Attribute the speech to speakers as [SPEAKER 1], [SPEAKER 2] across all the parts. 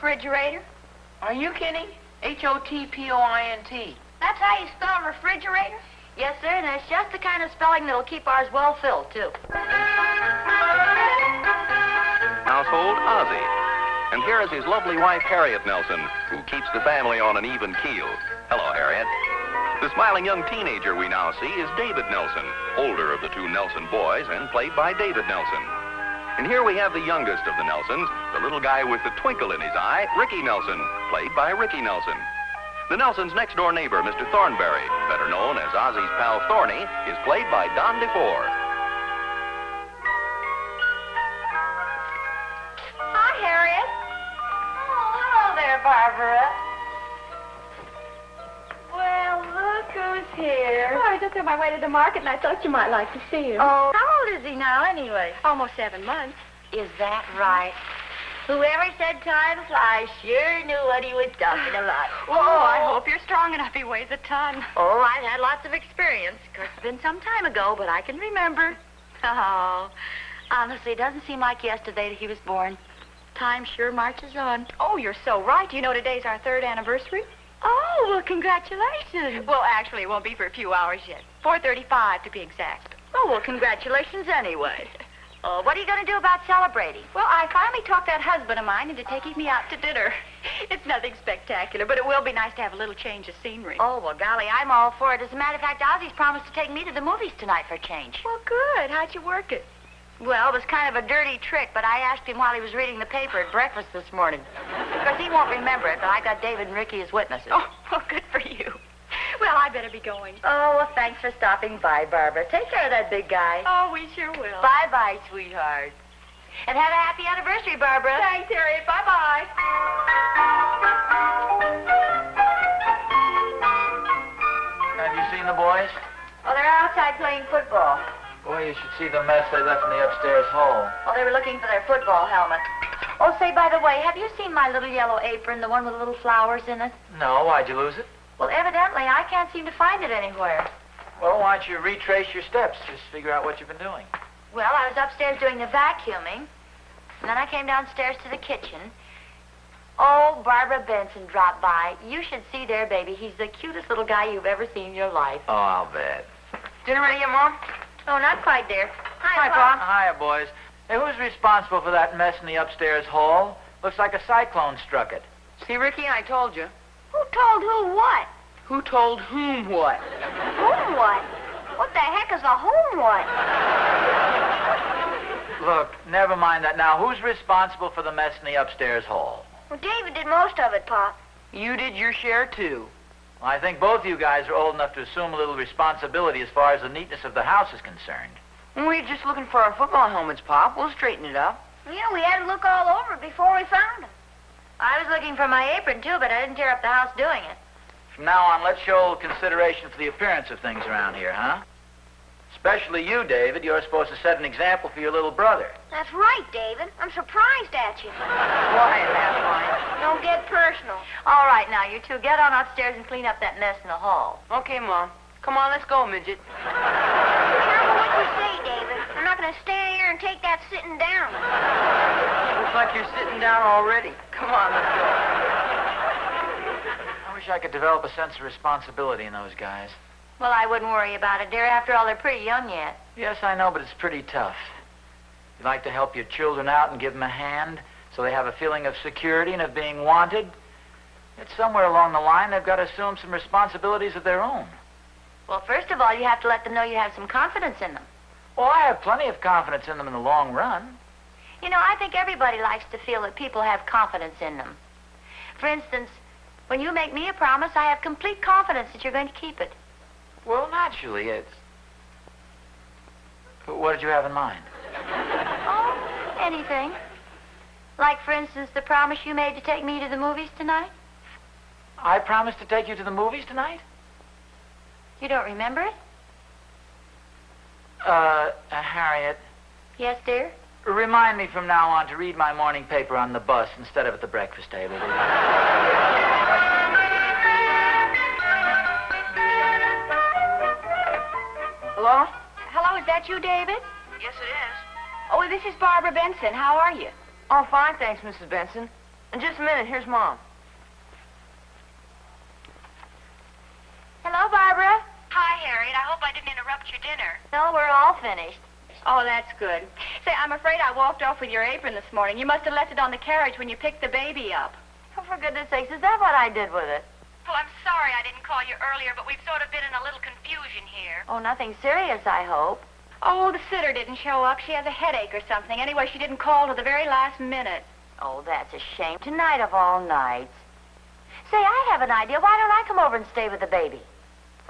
[SPEAKER 1] refrigerator.
[SPEAKER 2] Are you kidding? Hotpoint.
[SPEAKER 1] That's how you spell refrigerator?
[SPEAKER 3] Yes, sir, and it's just the kind of spelling that'll keep ours well filled, too.
[SPEAKER 4] Household Ozzie. And here is his lovely wife, Harriet Nelson, who keeps the family on an even keel. Hello, Harriet. The smiling young teenager we now see is David Nelson, older of the two Nelson boys and played by David Nelson. And here we have the youngest of the Nelsons, the little guy with the twinkle in his eye, Ricky Nelson, played by Ricky Nelson. The Nelsons' next-door neighbor, Mr. Thornberry, better known as Ozzie's pal Thorny, is played by DeFore.
[SPEAKER 3] Hi, Harriet. Oh, hello there, Barbara.
[SPEAKER 5] Well, look who's here.
[SPEAKER 1] Oh, I was just on my way to the market, and I thought you might like to see him.
[SPEAKER 3] Oh, how old is he now, anyway?
[SPEAKER 1] Almost 7 months.
[SPEAKER 3] Is that right? Whoever said time flies sure knew what he was talking about.
[SPEAKER 1] Oh, I hope you're strong enough. He weighs a ton.
[SPEAKER 3] Oh, I've had lots of experience. Of course, it's been some time ago, but I can remember. Oh, honestly, it doesn't seem like yesterday that he was born. Time sure marches on.
[SPEAKER 1] Oh, you're so right. You know today's our 3rd anniversary?
[SPEAKER 3] Oh, well, congratulations.
[SPEAKER 1] Well, actually, it won't be for a few hours yet. 4:35 to be exact.
[SPEAKER 3] Oh, well, congratulations anyway. Oh, what are you going to do about celebrating?
[SPEAKER 1] Well, I finally talked that husband of mine into taking me out to dinner. It's nothing spectacular, but it will be nice to have a little change of scenery.
[SPEAKER 3] Oh, well, golly, I'm all for it. As a matter of fact, Ozzie's promised to take me to the movies tonight for a change.
[SPEAKER 1] Well, good. How'd you work it?
[SPEAKER 3] Well, it was kind of a dirty trick, but I asked him while he was reading the paper at breakfast this morning. Of course, he won't remember it, but I got David and Ricky as witnesses.
[SPEAKER 1] Oh, well, good for you. Well, I better be going.
[SPEAKER 3] Oh, well, thanks for stopping by, Barbara. Take care of that big guy.
[SPEAKER 1] Oh, we sure will.
[SPEAKER 3] Bye-bye, sweetheart. And have a happy anniversary, Barbara.
[SPEAKER 1] Thanks, Harriet. Bye-bye.
[SPEAKER 6] Have you seen the boys?
[SPEAKER 3] Oh, they're outside playing football.
[SPEAKER 6] Boy, you should see the mess they left in the upstairs hall.
[SPEAKER 3] Oh, they were looking for their football helmet. Oh, say, by the way, have you seen my little yellow apron, the one with the little flowers in it?
[SPEAKER 6] No, why'd you lose it?
[SPEAKER 3] Well, evidently, I can't seem to find it anywhere.
[SPEAKER 6] Well, why don't you retrace your steps? Just figure out what you've been doing.
[SPEAKER 3] Well, I was upstairs doing the vacuuming, and then I came downstairs to the kitchen. Oh, Barbara Benson dropped by. You should see their baby. He's the cutest little guy you've ever seen in your life.
[SPEAKER 6] Oh, I'll bet.
[SPEAKER 2] Dinner ready yet, Mom?
[SPEAKER 3] Oh, not quite, dear.
[SPEAKER 2] Hi, Pa.
[SPEAKER 6] Hiya, boys. Hey, who's responsible for that mess in the upstairs hall? Looks like a cyclone struck it.
[SPEAKER 2] See, Ricky, I told you.
[SPEAKER 1] Who told who what?
[SPEAKER 2] Who told whom what?
[SPEAKER 1] Whom what? What the heck is a whom what?
[SPEAKER 6] Look, never mind that. Now, who's responsible for the mess in the upstairs hall?
[SPEAKER 1] Well, David did most of it, Pop.
[SPEAKER 2] You did your share, too.
[SPEAKER 6] Well, I think both you guys are old enough to assume a little responsibility as far as the neatness of the house is concerned.
[SPEAKER 2] We're just looking for our football helmets, Pop. We'll straighten it up.
[SPEAKER 1] Yeah, we had to look all over before we found them.
[SPEAKER 3] I was looking for my apron, too, but I didn't tear up the house doing it.
[SPEAKER 6] From now on, let's show consideration for the appearance of things around here, huh? Especially you, David. You're supposed to set an example for your little brother.
[SPEAKER 1] That's right, David. I'm surprised at you.
[SPEAKER 2] Quiet now, Connie.
[SPEAKER 1] Don't get personal.
[SPEAKER 3] All right, now, you two, get on upstairs and clean up that mess in the hall.
[SPEAKER 2] Okay, Mom. Come on, let's go, midget.
[SPEAKER 1] Careful what you say, David. I'm not going to stand here and take that sitting down.
[SPEAKER 2] Looks like you're sitting down already. Come on, let's go.
[SPEAKER 6] I wish I could develop a sense of responsibility in those guys.
[SPEAKER 3] Well, I wouldn't worry about it, dear. After all, they're pretty young yet.
[SPEAKER 6] Yes, I know, but it's pretty tough. You like to help your children out and give them a hand so they have a feeling of security and of being wanted. Yet somewhere along the line, they've got to assume some responsibilities of their own.
[SPEAKER 3] Well, first of all, you have to let them know you have some confidence in them.
[SPEAKER 6] Well, I have plenty of confidence in them in the long run.
[SPEAKER 3] You know, I think everybody likes to feel that people have confidence in them. For instance, when you make me a promise, I have complete confidence that you're going to keep it.
[SPEAKER 6] Well, naturally, it's... What did you have in mind?
[SPEAKER 3] Oh, anything. Like, for instance, the promise you made to take me to the movies tonight.
[SPEAKER 6] I promised to take you to the movies tonight?
[SPEAKER 3] You don't remember it?
[SPEAKER 6] Harriet.
[SPEAKER 3] Yes, dear?
[SPEAKER 6] Remind me from now on to read my morning paper on the bus instead of at the breakfast table, will you?
[SPEAKER 2] Hello?
[SPEAKER 1] Hello, is that you, David?
[SPEAKER 2] Yes, it is.
[SPEAKER 1] Oh, this is Barbara Benson. How are you?
[SPEAKER 2] Oh, fine, thanks, Mrs. Benson. Just a minute. Here's Mom.
[SPEAKER 3] Hello, Barbara.
[SPEAKER 1] Hi, Harriet. I hope I didn't interrupt your dinner.
[SPEAKER 3] No, we're all finished.
[SPEAKER 1] Oh, that's good. Say, I'm afraid I walked off with your apron this morning. You must have left it on the carriage when you picked the baby up.
[SPEAKER 3] Oh, for goodness sakes, is that what I did with it?
[SPEAKER 1] Oh, I'm sorry I didn't call you earlier, but we've sort of been in a little confusion here.
[SPEAKER 3] Oh, nothing serious, I hope.
[SPEAKER 1] Oh, the sitter didn't show up. She has a headache or something. Anyway, she didn't call till the very last minute.
[SPEAKER 3] Oh, that's a shame. Tonight of all nights. Say, I have an idea. Why don't I come over and stay with the baby?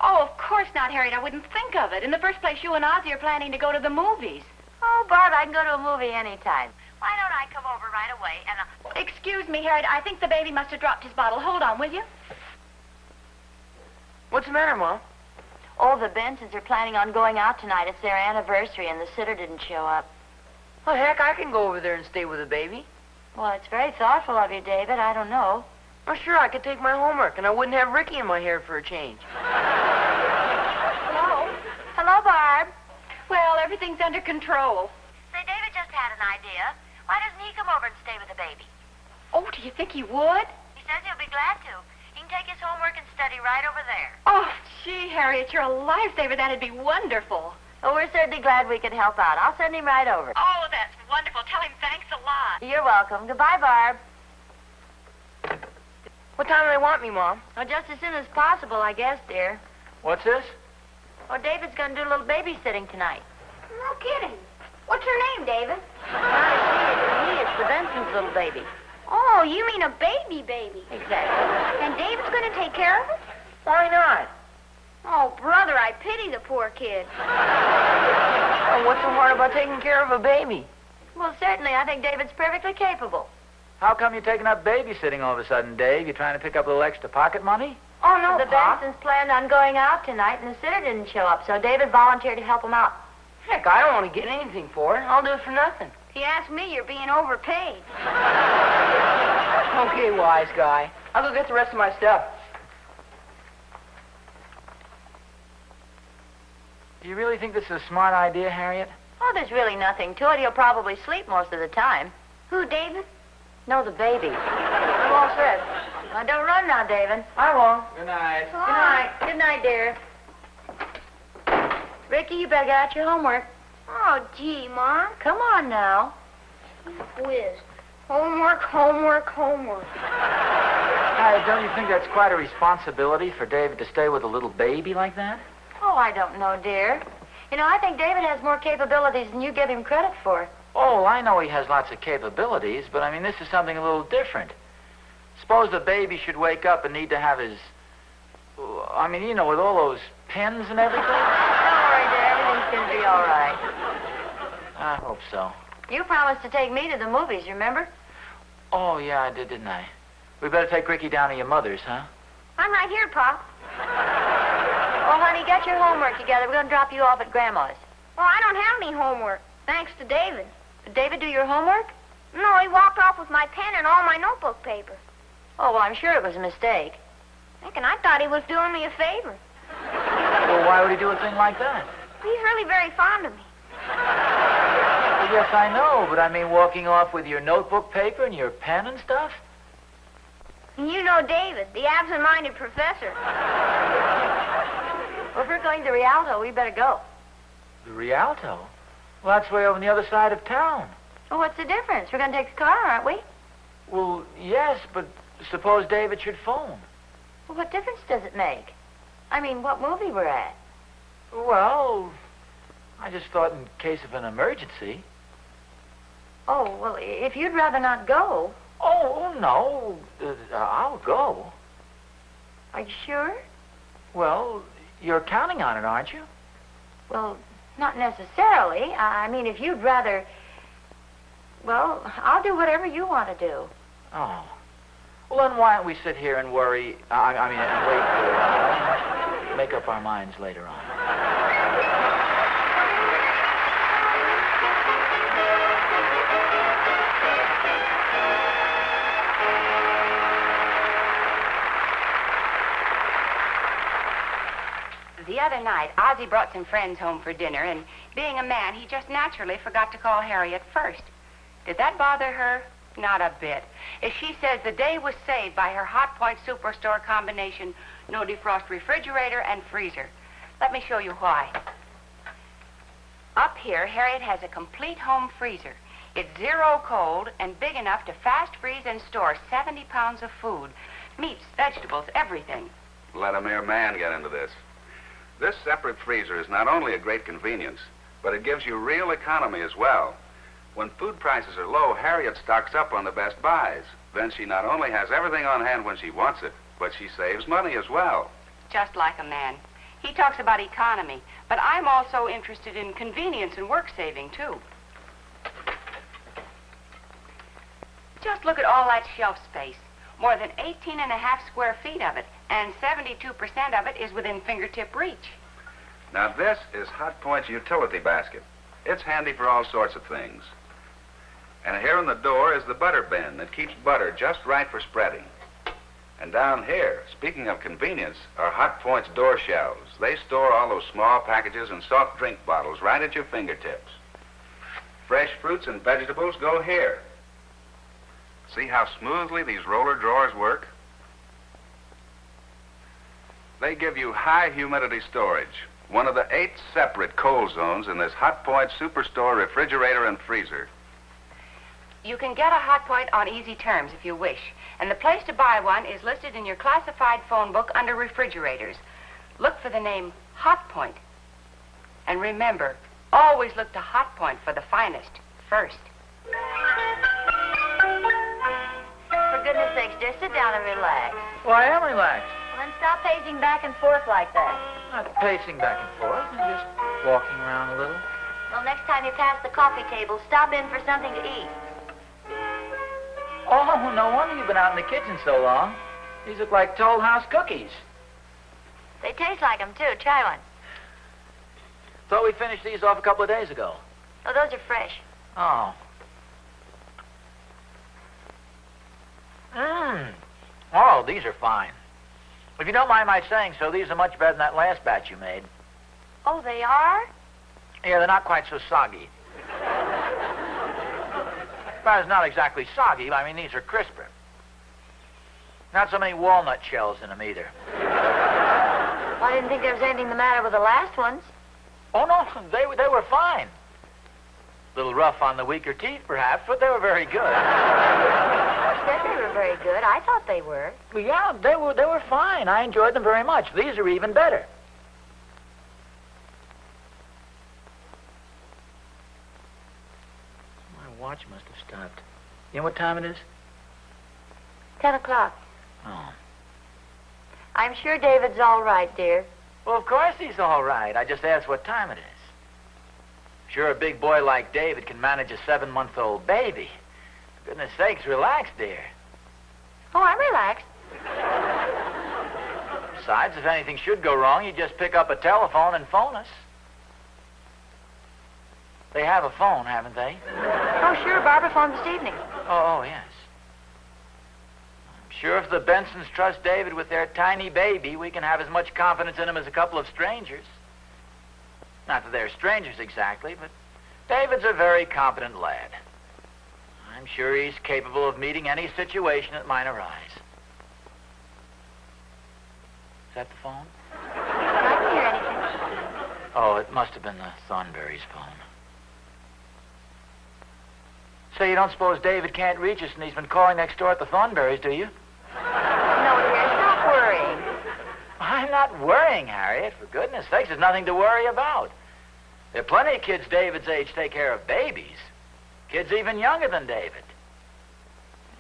[SPEAKER 1] Oh, of course not, Harriet. I wouldn't think of it. In the first place, you and Ozzie are planning to go to the movies.
[SPEAKER 3] Oh, Barb, I can go to a movie anytime. Why don't I come over right away and...
[SPEAKER 1] Excuse me, Harriet. I think the baby must have dropped his bottle. Hold on, will you?
[SPEAKER 2] What's the matter, Mom?
[SPEAKER 3] Oh, the Bensons are planning on going out tonight. It's their anniversary, and the sitter didn't show up.
[SPEAKER 2] Well, heck, I can go over there and stay with the baby.
[SPEAKER 3] Well, it's very thoughtful of you, David. I don't know.
[SPEAKER 2] Well, sure, I could take my homework, and I wouldn't have Ricky in my hair for a change.
[SPEAKER 3] Hello? Hello, Barb.
[SPEAKER 1] Well, everything's under control.
[SPEAKER 3] Say, David just had an idea. Why doesn't he come over and stay with the baby?
[SPEAKER 1] Oh, do you think he would?
[SPEAKER 3] He says he'll be glad to. He can take his homework and study right over there.
[SPEAKER 1] Oh, gee, Harriet, you're a lifesaver. That'd be wonderful.
[SPEAKER 3] Oh, we're certainly glad we could help out. I'll send him right over.
[SPEAKER 1] Oh, that's wonderful. Tell him thanks a lot.
[SPEAKER 3] You're welcome. Goodbye, Barb.
[SPEAKER 2] What time do they want me, Mom?
[SPEAKER 3] Oh, just as soon as possible, I guess, dear.
[SPEAKER 6] What's this?
[SPEAKER 3] Oh, David's going to do a little babysitting tonight.
[SPEAKER 1] No kidding. What's her name, David?
[SPEAKER 3] Not he. It's the Benson's little baby.
[SPEAKER 1] Oh, you mean a baby?
[SPEAKER 3] Exactly.
[SPEAKER 1] And David's going to take care of it?
[SPEAKER 2] Why not?
[SPEAKER 1] Oh, brother, I pity the poor kid.
[SPEAKER 2] Oh, what's so hard about taking care of a baby?
[SPEAKER 3] Well, certainly, I think David's perfectly capable.
[SPEAKER 6] How come you're taking up babysitting all of a sudden, Dave? You trying to pick up a little extra pocket money?
[SPEAKER 2] Oh, no,
[SPEAKER 3] The
[SPEAKER 2] Pop.
[SPEAKER 3] Bensons planned on going out tonight, and the sitter didn't show up, so David volunteered to help him out.
[SPEAKER 2] Heck, I don't want to get anything for it. I'll do it for nothing.
[SPEAKER 1] He asked me, you're being overpaid.
[SPEAKER 2] Okay, wise guy. I'll go get the rest of my stuff.
[SPEAKER 6] Do you really think this is a smart idea, Harriet?
[SPEAKER 3] Oh, there's really nothing to it. He'll probably sleep most of the time.
[SPEAKER 1] Who, David?
[SPEAKER 3] No, the baby.
[SPEAKER 2] I'm all set.
[SPEAKER 3] Now, don't run now, David.
[SPEAKER 2] I won't.
[SPEAKER 6] Good night.
[SPEAKER 3] Good night. Good night, dear. Ricky, you better get out your homework.
[SPEAKER 1] Oh, gee, Mom.
[SPEAKER 3] Come on now.
[SPEAKER 1] Whiz. Homework.
[SPEAKER 6] Harriet, don't you think that's quite a responsibility for David to stay with a little baby like that?
[SPEAKER 3] Oh, I don't know, dear. You know, I think David has more capabilities than you give him credit for.
[SPEAKER 6] Oh, I know he has lots of capabilities, but I mean, this is something a little different. Suppose the baby should wake up and need to have his... I mean, you know, with all those pins and everything.
[SPEAKER 3] Don't worry, dear. Everything's going to be all right.
[SPEAKER 6] I hope so.
[SPEAKER 3] You promised to take me to the movies, remember?
[SPEAKER 6] Oh, yeah, I did, didn't I? We better take Ricky down to your mother's, huh?
[SPEAKER 1] I'm right here, Pop.
[SPEAKER 3] Oh, honey, get your homework together. We're going to drop you off at Grandma's.
[SPEAKER 1] Well, I don't have any homework, thanks to David.
[SPEAKER 3] Did David do your homework?
[SPEAKER 1] No, he walked off with my pen and all my notebook paper.
[SPEAKER 3] Oh, well, I'm sure it was a mistake.
[SPEAKER 1] Thinking I thought he was doing me a favor.
[SPEAKER 6] Well, why would he do a thing like that?
[SPEAKER 1] He's really very fond of me.
[SPEAKER 6] Well, yes, I know, but I mean walking off with your notebook paper and your pen and stuff?
[SPEAKER 1] And you know David, the absent-minded professor.
[SPEAKER 3] Well, if we're going to Rialto, we better go.
[SPEAKER 6] The Rialto? Well, that's way over on the other side of town.
[SPEAKER 3] Well, what's the difference? We're going to take the car, aren't we?
[SPEAKER 6] Well, yes, but suppose David should phone.
[SPEAKER 3] Well, what difference does it make? I mean, what movie we're at?
[SPEAKER 6] Well, I just thought in case of an emergency.
[SPEAKER 3] Oh, well, if you'd rather not go.
[SPEAKER 6] Oh, no. I'll go.
[SPEAKER 3] Are you sure?
[SPEAKER 6] Well, you're counting on it, aren't you?
[SPEAKER 3] Well, not necessarily. I mean, if you'd rather... Well, I'll do whatever you want to do.
[SPEAKER 6] Oh. Well, then why don't we sit here and worry... and wait for a while and make up our minds later on.
[SPEAKER 1] The other night, Ozzie brought some friends home for dinner, and being a man, he just naturally forgot to call Harriet first. Did that bother her? Not a bit. If she says the day was saved by her Hotpoint Superstore combination, no defrost refrigerator and freezer. Let me show you why. Up here, Harriet has a complete home freezer. It's zero cold and big enough to fast freeze and store 70 pounds of food. Meats, vegetables, everything.
[SPEAKER 7] Let a mere man get into this. This separate freezer is not only a great convenience, but it gives you real economy as well. When food prices are low, Harriet stocks up on the best buys. Then she not only has everything on hand when she wants it, but she saves money as well.
[SPEAKER 1] Just like a man. He talks about economy, but I'm also interested in convenience and work saving, too. Just look at all that shelf space. More than 18 and a half square feet of it, and 72% of it is within fingertip reach.
[SPEAKER 7] Now this is Hotpoint's utility basket. It's handy for all sorts of things. And here in the door is the butter bin that keeps butter just right for spreading. And down here, speaking of convenience, are Hotpoint's door shelves. They store all those small packages and soft drink bottles right at your fingertips. Fresh fruits and vegetables go here. See how smoothly these roller drawers work? They give you high humidity storage, one of the 8 separate cold zones in this Hotpoint Superstore refrigerator and freezer.
[SPEAKER 1] You can get a Hotpoint on easy terms if you wish, and the place to buy one is listed in your classified phone book under refrigerators. Look for the name Hotpoint. And remember, always look to Hotpoint for the finest first.
[SPEAKER 3] For goodness sakes, dear, sit down and relax.
[SPEAKER 6] Well, I am relaxed.
[SPEAKER 3] Well, then stop pacing back and forth like that.
[SPEAKER 6] Not pacing back and forth. I'm just walking around a little.
[SPEAKER 3] Well, next time you pass the coffee table, stop in for something to eat.
[SPEAKER 6] Oh, no wonder you've been out in the kitchen so long. These look like Toll House cookies.
[SPEAKER 3] They taste like them, too. Try one.
[SPEAKER 6] Thought we finished these off a couple of days ago.
[SPEAKER 3] Oh, those are fresh.
[SPEAKER 6] Oh. Oh, these are fine. If you don't mind my saying so, these are much better than that last batch you made.
[SPEAKER 3] Oh, they are?
[SPEAKER 6] Yeah, they're not quite so soggy. Well, it's not exactly soggy. I mean, these are crisper. Not so many walnut shells in them either.
[SPEAKER 3] Well, I didn't think there was anything the matter with the last ones.
[SPEAKER 6] Oh, no, they were fine. A little rough on the weaker teeth, perhaps, but they were very good.
[SPEAKER 3] I said they were very good. I thought they were.
[SPEAKER 6] Well, yeah, they were fine. I enjoyed them very much. These are even better. My watch must have stopped. You know what time it is?
[SPEAKER 3] 10 o'clock.
[SPEAKER 6] Oh.
[SPEAKER 3] I'm sure David's all right, dear.
[SPEAKER 6] Well, of course he's all right. I just asked what time it is. Sure, a big boy like David can manage a 7-month-old baby. For goodness sakes, relax, dear.
[SPEAKER 3] Oh, I'm relaxed.
[SPEAKER 6] Besides, if anything should go wrong, you just pick up a telephone and phone us. They have a phone, haven't they?
[SPEAKER 3] Oh, sure. Barbara phoned this evening.
[SPEAKER 6] Oh, yes. I'm sure if the Bensons trust David with their tiny baby, we can have as much confidence in him as a couple of strangers. Not that they're strangers exactly, but David's a very competent lad. I'm sure he's capable of meeting any situation that might arise. Is that the phone?
[SPEAKER 3] I didn't hear anything.
[SPEAKER 6] Oh, it must have been the Thornberry's phone. So you don't suppose David can't reach us and he's been calling next door at the Thornberrys, do you?
[SPEAKER 3] No, dear, stop worrying.
[SPEAKER 6] I'm not worrying, Harriet. For goodness sakes, there's nothing to worry about. There are plenty of kids David's age take care of babies. Kids even younger than David.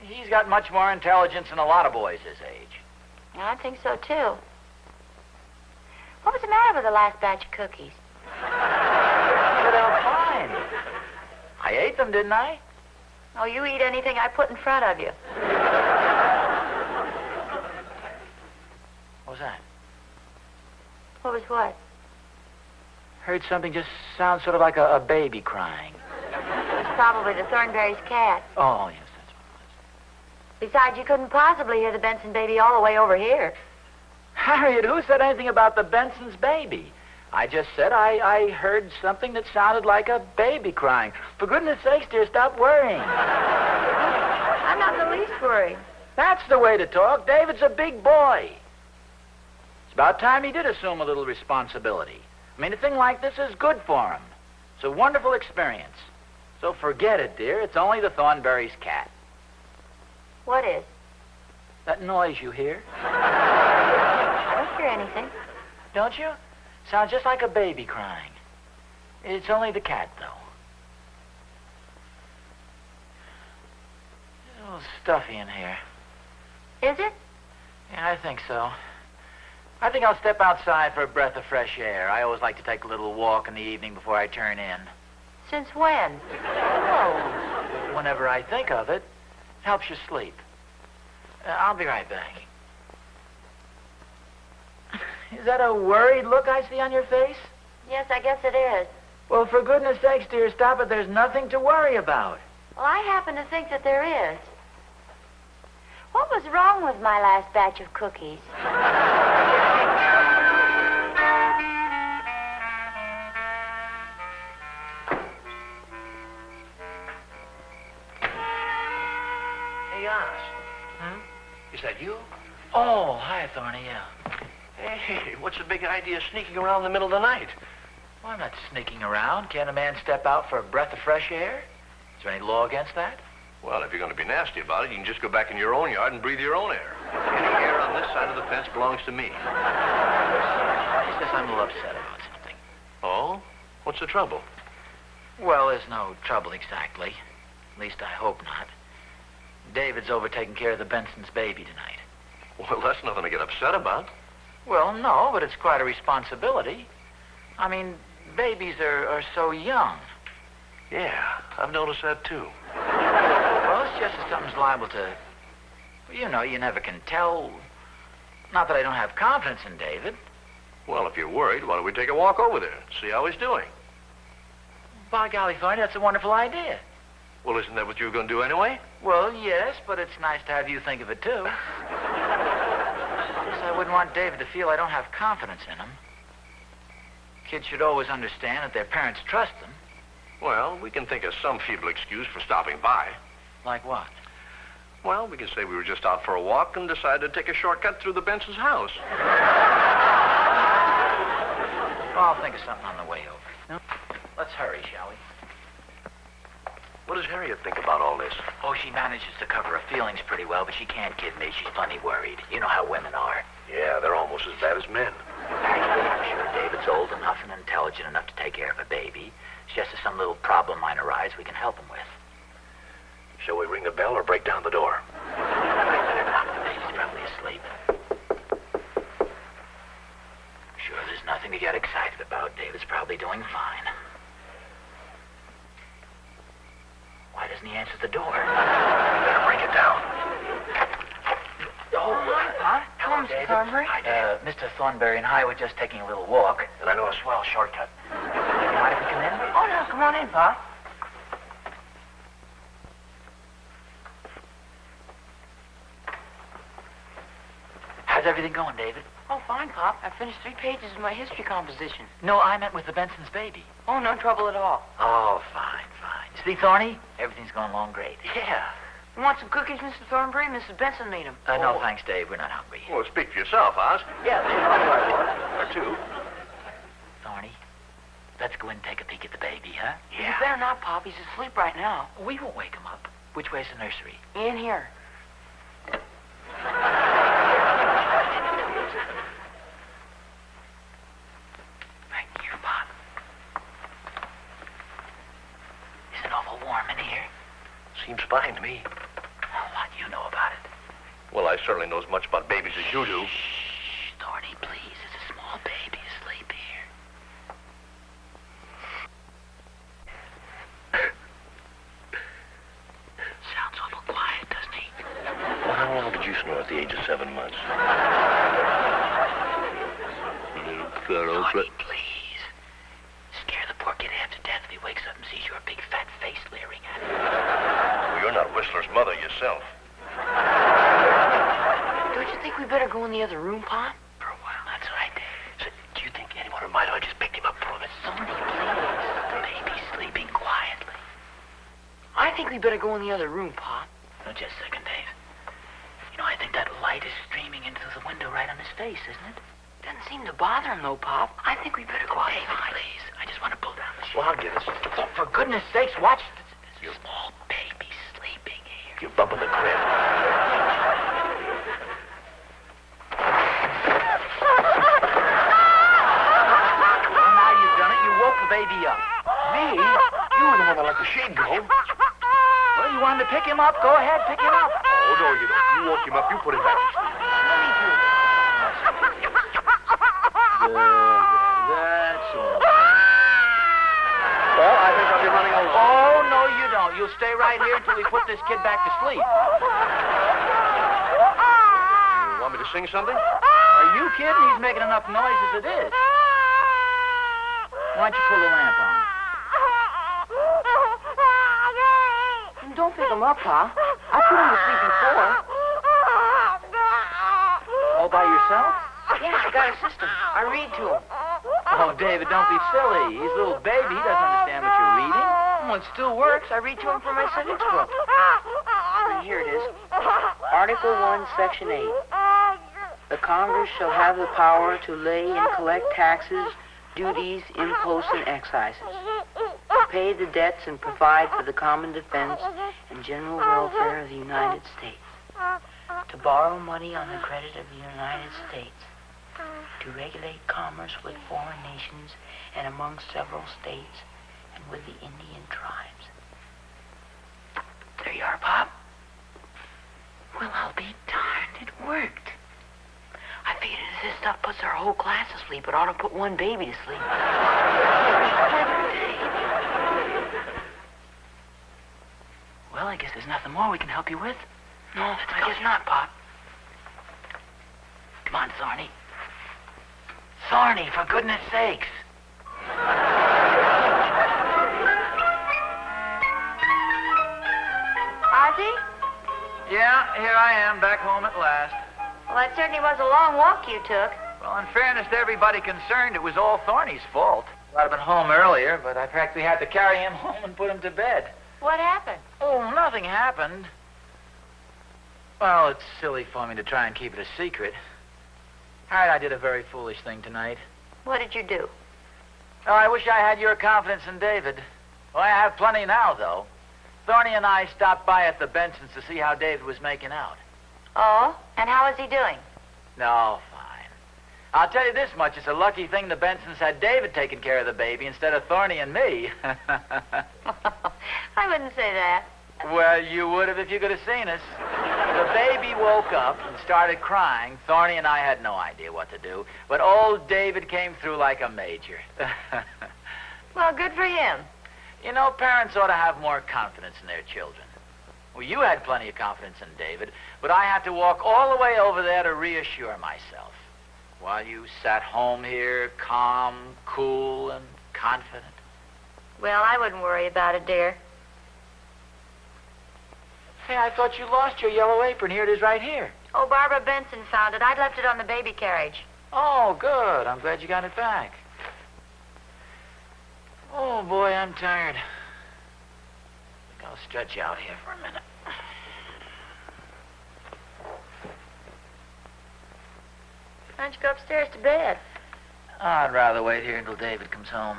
[SPEAKER 6] He's got much more intelligence than a lot of boys his age.
[SPEAKER 3] I think so, too. What was the matter with the last batch of cookies?
[SPEAKER 6] But they were fine. I ate them, didn't I?
[SPEAKER 3] Oh, you eat anything I put in front of you.
[SPEAKER 6] What was that?
[SPEAKER 3] What was what?
[SPEAKER 6] Heard something just sound sort of like a baby crying.
[SPEAKER 3] It's probably the Thornberry's cat.
[SPEAKER 6] Oh, yes, that's what it was.
[SPEAKER 3] Besides, you couldn't possibly hear the Benson baby all the way over here.
[SPEAKER 6] Harriet, who said anything about the Benson's baby? I just said I heard something that sounded like a baby crying. For goodness sakes, dear, stop worrying.
[SPEAKER 5] I'm not in the least worried.
[SPEAKER 6] That's the way to talk. David's a big boy. It's about time he did assume a little responsibility. I mean, a thing like this is good for him. It's a wonderful experience. So forget it, dear. It's only the Thornberry's cat.
[SPEAKER 3] What is?
[SPEAKER 6] That noise you hear?
[SPEAKER 3] I don't hear anything.
[SPEAKER 6] Don't you? Sounds just like a baby crying. It's only the cat, though. It's a little stuffy in here.
[SPEAKER 3] Is it?
[SPEAKER 6] Yeah, I think so. I think I'll step outside for a breath of fresh air. I always like to take a little walk in the evening before I turn in.
[SPEAKER 3] Since when?
[SPEAKER 6] Oh, whenever I think of it. Helps you sleep. I'll be right back. Is that a worried look I see on your face?
[SPEAKER 3] Yes, I guess it is.
[SPEAKER 6] Well, for goodness sakes, dear, stop it. There's nothing to worry about.
[SPEAKER 3] Well, I happen to think that there is. What was wrong with my last batch of cookies?
[SPEAKER 8] Hey, Oz. Is that you?
[SPEAKER 6] Oh, hi, Thorny, yeah.
[SPEAKER 8] Hey, what's the big idea of sneaking around in the middle of the night?
[SPEAKER 6] Well, I'm not sneaking around. Can't a man step out for a breath of fresh air? Is there any law against that?
[SPEAKER 8] Well, if you're going to be nasty about it, you can just go back in your own yard and breathe your own air. Any air on this side of the fence belongs to me.
[SPEAKER 6] It's just I'm a little upset about something.
[SPEAKER 8] Oh? What's the trouble?
[SPEAKER 6] Well, there's no trouble exactly. At least I hope not. David's over taking care of the Benson's baby tonight.
[SPEAKER 8] Well, that's nothing to get upset about.
[SPEAKER 6] Well, no, but it's quite a responsibility. I mean, babies are so young.
[SPEAKER 8] Yeah, I've noticed that, too.
[SPEAKER 6] Well, it's just that something's liable to... You know, you never can tell. Not that I don't have confidence in David.
[SPEAKER 8] Well, if you're worried, why don't we take a walk over there, see how he's doing?
[SPEAKER 6] By golly, Thorny, that's a wonderful idea.
[SPEAKER 8] Well, isn't that what you were going to do anyway?
[SPEAKER 6] Well, yes, but it's nice to have you think of it, too. Yes, I wouldn't want David to feel I don't have confidence in him. Kids should always understand that their parents trust them.
[SPEAKER 8] Well, we can think of some feeble excuse for stopping by.
[SPEAKER 6] Like what?
[SPEAKER 8] Well, we can say we were just out for a walk and decided to take a shortcut through the Benson's house.
[SPEAKER 6] Well, I'll think of something on the way over. No? Let's hurry, shall we?
[SPEAKER 8] What does Harriet think about all this?
[SPEAKER 6] Oh, she manages to cover her feelings pretty well, but she can't kid me. She's plenty worried. You know how women are.
[SPEAKER 8] Yeah, they're almost as bad as men.
[SPEAKER 6] Actually, I'm sure David's old enough and intelligent enough to take care of a baby. It's just if some little problem might arise, we can help him with.
[SPEAKER 8] Shall we ring the bell or break down the door?
[SPEAKER 6] The baby's probably asleep. Sure, there's nothing to get excited about. David's probably doing fine. Why doesn't he answer the door?
[SPEAKER 8] We better break it down.
[SPEAKER 6] Oh,
[SPEAKER 2] Huh?
[SPEAKER 6] hello,
[SPEAKER 2] Mr.
[SPEAKER 6] David.
[SPEAKER 2] Thornberry.
[SPEAKER 6] Hi, Mr. Thornberry and I were just taking a little walk.
[SPEAKER 8] And I know a swell shortcut.
[SPEAKER 6] You mind if we come in?
[SPEAKER 2] Oh, no, come on in, Pa.
[SPEAKER 6] How's everything going, David?
[SPEAKER 2] Oh, fine, Pop. I finished 3 pages of my history composition.
[SPEAKER 6] No, I meant with the Benson's baby.
[SPEAKER 2] Oh, no trouble at all.
[SPEAKER 6] Oh, fine, fine. See, Thorny? Everything's going along great.
[SPEAKER 2] Yeah. You want some cookies, Mr. Thornberry? Mrs. Benson made them.
[SPEAKER 6] No, thanks, Dave. We're not hungry.
[SPEAKER 8] Well, speak for yourself, Oz.
[SPEAKER 6] Yeah, Dave, I'll try one.
[SPEAKER 8] Or two.
[SPEAKER 6] Thorny, let's go in and take a peek at the baby, huh?
[SPEAKER 2] You better not, Pop. He's asleep right now.
[SPEAKER 6] We won't wake him up. Which way's the nursery?
[SPEAKER 2] In here.
[SPEAKER 6] Right here, Pop. Is it awful warm in here?
[SPEAKER 8] Seems fine to me.
[SPEAKER 6] Oh, what do you know about it?
[SPEAKER 8] Well, I certainly know as much about babies as you do.
[SPEAKER 6] Shh, Thorny, please. It's a small baby asleep here. Sounds awful quiet, doesn't he?
[SPEAKER 8] Well, how long did you snore at the age of 7 months?
[SPEAKER 6] Thorny, please. Scare the poor kid half to death if he wakes up and sees your big fat face leering at him.
[SPEAKER 8] Well, you're not Whistler's mother yourself.
[SPEAKER 2] Don't you think we better go in the other room, Pop?
[SPEAKER 6] For a while, that's right, Dave.
[SPEAKER 8] So, do you think anyone might have just picked him up from us?
[SPEAKER 6] Thorny, please. The baby's sleeping quietly.
[SPEAKER 2] I think we better go in the other room, Pop.
[SPEAKER 6] No, just a second, Dave. You know, I think that light is streaming into the window right on his face, isn't it?
[SPEAKER 2] Doesn't seem to bother him, though, Pop. I think we better go
[SPEAKER 6] David,
[SPEAKER 2] outside.
[SPEAKER 6] please. I just want to pull down the shade.
[SPEAKER 8] Well, I'll get us.
[SPEAKER 6] Oh, for goodness sakes, watch. There's a small baby sleeping here.
[SPEAKER 8] You're bumping the crib.
[SPEAKER 6] Well, now you've done it. You woke the baby up.
[SPEAKER 8] Me? You were the one that let the shade go.
[SPEAKER 6] Well, you wanted to pick him up. Go ahead, pick him up.
[SPEAKER 8] Oh, no, you don't. You woke him up. You put him back to sleep.
[SPEAKER 6] That's all.
[SPEAKER 8] Well, I think I'll be running along.
[SPEAKER 6] Oh, no, you don't. You'll stay right here until we put this kid back to sleep.
[SPEAKER 8] You want me to sing something?
[SPEAKER 6] Are you kidding? He's making enough noise as it is. Why don't you pull the lamp on?
[SPEAKER 2] Don't pick him up, Pa. I put him to sleep before.
[SPEAKER 6] All by yourself?
[SPEAKER 2] Yeah, I got a system. I read to him.
[SPEAKER 6] Oh, David, don't be silly. He's a little baby. He doesn't understand what you're reading.
[SPEAKER 2] Well, it still works. I read to him from my civics book. Here it is. Article 1, Section 8. The Congress shall have the power to lay and collect taxes, duties, imposts, and excises, to pay the debts and provide for the common defense and general welfare of the United States, to borrow money on the credit of the United States, to regulate commerce with foreign nations and among several states and with the Indian tribes. There you are, Pop. Well, I'll be darned. It worked. I figured if this stuff puts our whole class to sleep, it ought to put one baby to sleep.
[SPEAKER 6] Well, I guess there's nothing more we can help you with.
[SPEAKER 2] No, I guess not, Pop.
[SPEAKER 6] Come on, Thorny. Thorny, for goodness sakes.
[SPEAKER 3] Ozzie?
[SPEAKER 6] Yeah, here I am, back home at last.
[SPEAKER 3] Well, that certainly was a long walk you took.
[SPEAKER 6] Well, in fairness to everybody concerned, it was all Thorny's fault. I'd have been home earlier, but I practically had to carry him home and put him to bed.
[SPEAKER 3] What happened?
[SPEAKER 6] Oh, nothing happened. Well, it's silly for me to try and keep it a secret. Harriet, I did a very foolish thing tonight.
[SPEAKER 3] What did you do?
[SPEAKER 6] Oh, I wish I had your confidence in David. Well, I have plenty now, though. Thorny and I stopped by at the Bensons to see how David was making out.
[SPEAKER 3] Oh? And how is he doing?
[SPEAKER 6] No, fine. I'll tell you this much. It's a lucky thing the Bensons had David taking care of the baby instead of Thorny and me.
[SPEAKER 3] I wouldn't say that.
[SPEAKER 6] Well, you would have if you could have seen us. The baby woke up and started crying. Thorny and I had no idea what to do. But old David came through like a major.
[SPEAKER 3] Well, good for him.
[SPEAKER 6] You know, parents ought to have more confidence in their children. Well, you had plenty of confidence in David, but I had to walk all the way over there to reassure myself. While you sat home here, calm, cool, and confident.
[SPEAKER 3] Well, I wouldn't worry about it, dear.
[SPEAKER 6] Hey, I thought you lost your yellow apron. Here it is right here.
[SPEAKER 3] Oh, Barbara Benson found it. I'd left it on the baby carriage.
[SPEAKER 6] Oh, good. I'm glad you got it back. Oh, boy, I'm tired. I think I'll stretch out here for a minute.
[SPEAKER 3] Why don't you go upstairs to bed?
[SPEAKER 6] I'd rather wait here until David comes home.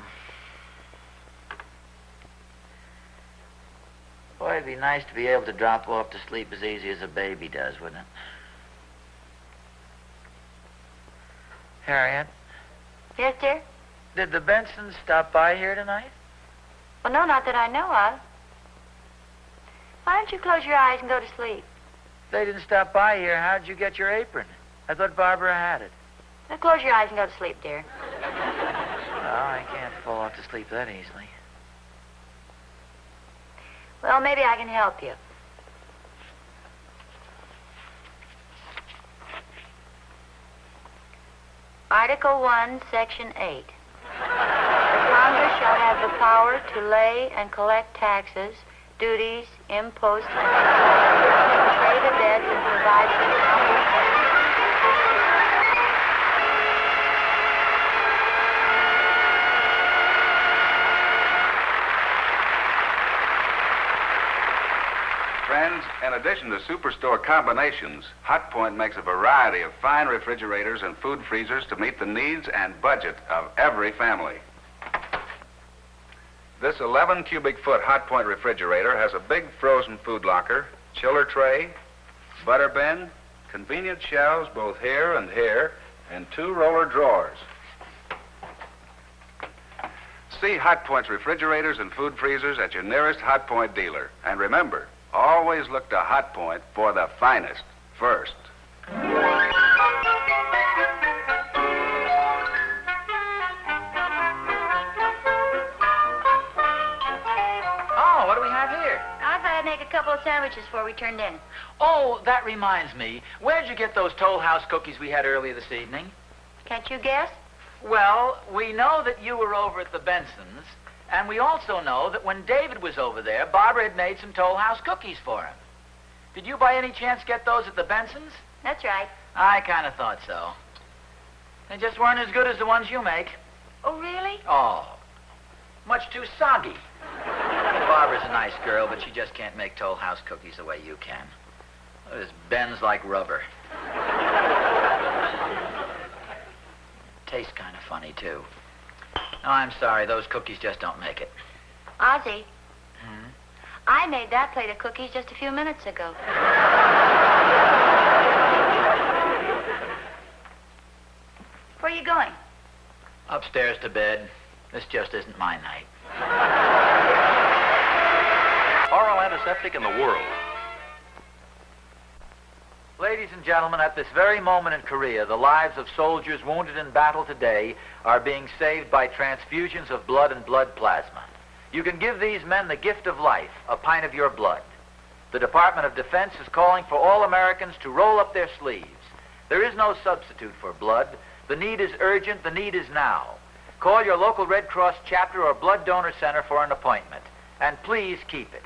[SPEAKER 6] Boy, it'd be nice to be able to drop off to sleep as easy as a baby does, wouldn't it? Harriet,
[SPEAKER 3] Yes, dear?
[SPEAKER 6] did the Bensons stop by here tonight?
[SPEAKER 3] Well, no, not that I know of. Why don't you close your eyes and go to sleep?
[SPEAKER 6] They didn't stop by here. How'd you get your apron? I thought Barbara had it.
[SPEAKER 3] Now, close your eyes and go to sleep, dear.
[SPEAKER 6] Well, I can't fall off to sleep that easily.
[SPEAKER 3] Well, maybe I can help you. Article 1, Section 8. The Congress shall have the power to lay and collect taxes, duties, imposts, and to pay the debts and provide for the common defense.
[SPEAKER 7] Friends, in a addition to superstore combinations, Hotpoint makes a variety of fine refrigerators and food freezers to meet the needs and budget of every family. This 11 cubic foot Hotpoint refrigerator has a big frozen food locker, chiller tray, butter bin, convenient shelves both here, and 2 roller drawers. See Hotpoint's refrigerators and food freezers at your nearest Hotpoint dealer. And remember, always look to Hotpoint for the finest first.
[SPEAKER 6] Oh, what do we have here?
[SPEAKER 3] I thought I'd make a couple of sandwiches before we turned in.
[SPEAKER 6] Oh, that reminds me. Where'd you get those Toll House cookies we had earlier this evening?
[SPEAKER 3] Can't you guess?
[SPEAKER 6] Well, we know that you were over at the Bensons, and we also know that when David was over there, Barbara had made some Toll House cookies for him. Did you by any chance get those at the Bensons?
[SPEAKER 3] That's right.
[SPEAKER 6] I kind of thought so. They just weren't as good as the ones you make.
[SPEAKER 3] Oh, really?
[SPEAKER 6] Oh, much too soggy. Barbara's a nice girl, but she just can't make Toll House cookies the way you can. This bends like rubber. Tastes kind of funny, too. No, I'm sorry. Those cookies just don't make it.
[SPEAKER 3] Ozzie. I made that plate of cookies just a few minutes ago. Where are you going?
[SPEAKER 6] Upstairs to bed. This just isn't my night.
[SPEAKER 4] Oral antiseptic in the world.
[SPEAKER 6] Ladies and gentlemen, at this very moment in Korea, the lives of soldiers wounded in battle today are being saved by transfusions of blood and blood plasma. You can give these men the gift of life, a pint of your blood. The Department of Defense is calling for all Americans to roll up their sleeves. There is no substitute for blood. The need is urgent. The need is now. Call your local Red Cross chapter or blood donor center for an appointment. And please keep it.